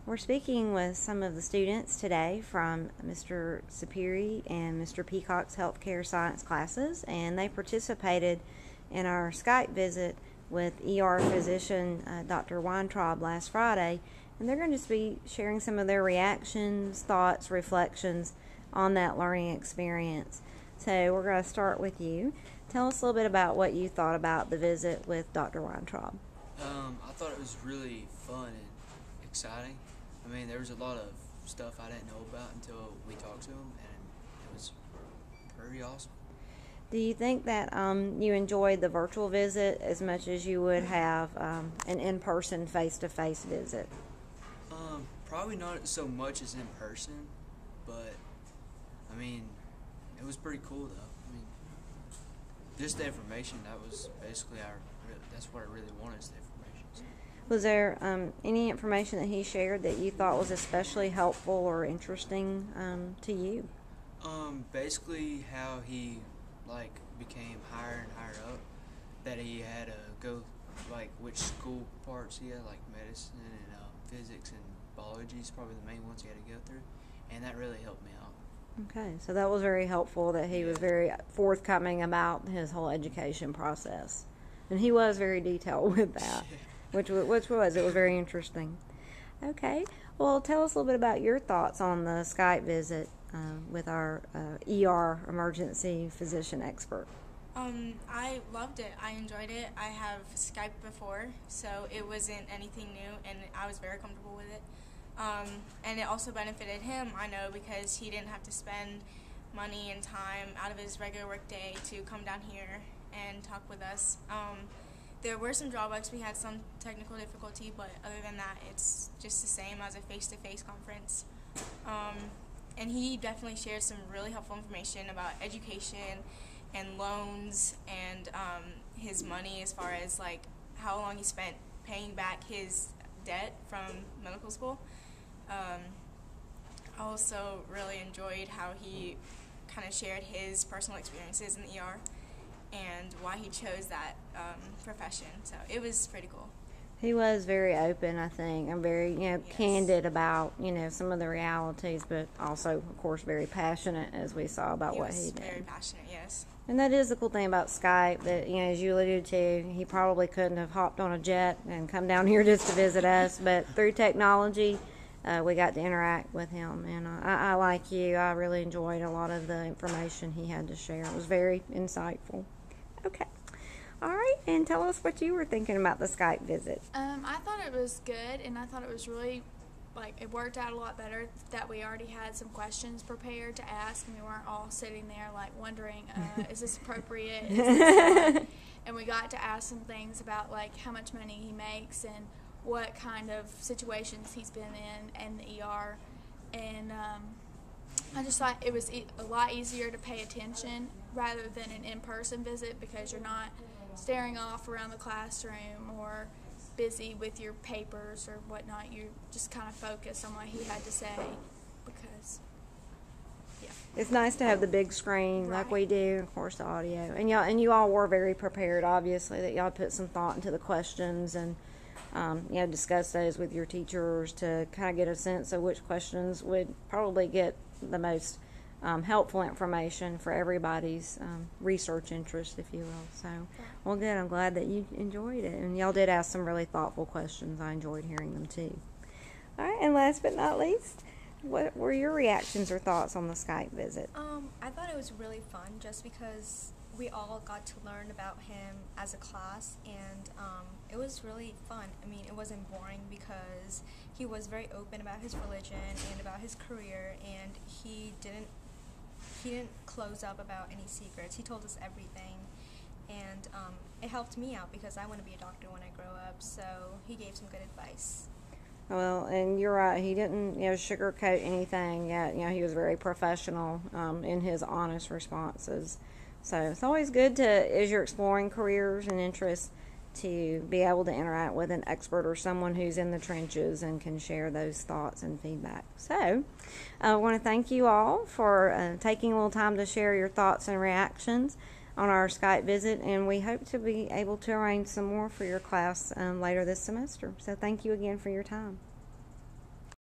We're speaking with some of the students today from Mr. Sapiri and Mr. Peacock's healthcare science classes, and they participated in our Skype visit with ER physician Dr. Weintraub last Friday, and they're going to just be sharing some of their reactions, thoughts, reflections on that learning experience. So we're going to start with you. Tell us a little bit about what you thought about the visit with Dr. Weintraub. I thought it was really fun and exciting. I mean, there was a lot of stuff I didn't know about until we talked to him, and it was pretty awesome. Do you think that you enjoyed the virtual visit as much as you would have an in-person, face-to-face visit? Probably not so much as in person, but I mean, it was pretty cool though. I mean, just the information, that was basically that's what I really wanted, is the information. So. Was there any information that he shared that you thought was especially helpful or interesting to you? Basically how he became higher and higher up, that he had to go, which school parts he had, like medicine and physics and biology is probably the main ones he had to go through, and that really helped me out. Okay, so that was very helpful that he was very forthcoming about his whole education process, and he was very detailed with that, which was very interesting. Okay, well, tell us a little bit about your thoughts on the Skype visit with our ER emergency physician expert. I loved it. I enjoyed it. I have Skyped before, so it wasn't anything new, and I was very comfortable with it. And it also benefited him, I know, because he didn't have to spend money and time out of his regular work day to come down here and talk with us. There were some drawbacks. We had some technical difficulty, but other than that, it's just the same as a face-to-face conference. And he definitely shared some really helpful information about education and loans and his money, as far as how long he spent paying back his debt from medical school. I also really enjoyed how he kind of shared his personal experiences in the ER and why he chose that profession. So it was pretty cool. He was very open, I think, and very, Yes. candid about, some of the realities, but also, of course, very passionate, as we saw about what he did. He was very passionate, yes. And that is the cool thing about Skype, that, as you alluded to, he probably couldn't have hopped on a jet and come down here just to visit us, but through technology, we got to interact with him. And I like you, I really enjoyed a lot of the information he had to share. It was very insightful. Okay. All right, and tell us what you were thinking about the Skype visit. I thought it was good, and I thought it was really, it worked out a lot better that we already had some questions prepared to ask, and we weren't all sitting there, wondering, is this appropriate? Is this and we got to ask some things about, how much money he makes and what kind of situations he's been in the ER. And I just thought it was a lot easier to pay attention rather than an in-person visit, because you're not staring off around the classroom or busy with your papers or whatnot. You just kind of focus on what he had to say, because, yeah. It's nice to have the big screen like we do, of course, the audio. And you all were very prepared, obviously, that y'all put some thought into the questions and, discuss those with your teachers to kind of get a sense of which questions would probably get the most helpful information for everybody's research interest, if you will. So, well, good. I'm glad that you enjoyed it. And y'all did ask some really thoughtful questions. I enjoyed hearing them, too. All right, and last but not least, what were your reactions or thoughts on the Skype visit? I thought it was really fun just because we all got to learn about him as a class, and it was really fun. I mean, it wasn't boring because he was very open about his religion and about his career, and he didn't close up about any secrets. He told us everything, and it helped me out because I want to be a doctor when I grow up, so he gave some good advice. Well, and you're right. He didn't, sugarcoat anything yet. He was very professional in his honest responses. So it's always good to, as you're exploring careers and interests, to be able to interact with an expert or someone who's in the trenches and can share those thoughts and feedback. So I want to thank you all for taking a little time to share your thoughts and reactions on our Skype visit, and we hope to be able to arrange some more for your class later this semester. So thank you again for your time.